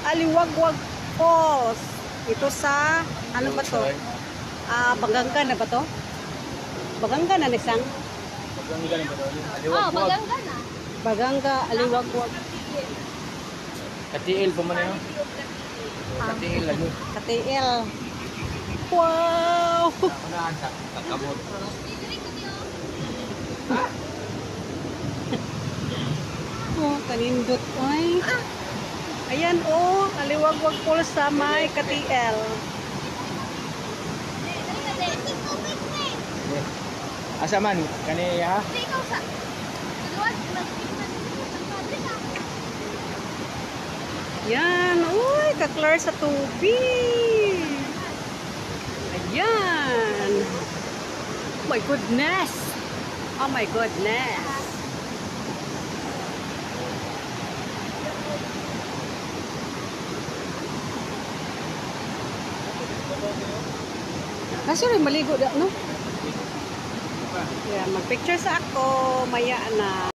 Aliwagwag Falls. Ito sa, ano ba to? Bagangga na ba to? Bagangga na nisang? Bagangga na ba to? Oh, maganda na. Bagangga, Aliwagwag. Katiil pa man yun. Katiil lang yun. KTL. Wow! Unahan sa kakabot. Oh, kanindot. Ay. Ayan, oh. Aliwagwag Falls sa may KTL. Asa man? Kani ha? Yan. Uy, kaklar sa tubig. Ayan. Oh my goodness. Oh my goodness. Kasi rin maligo da, no? Yeah, mag-picture sa ako. Maya na.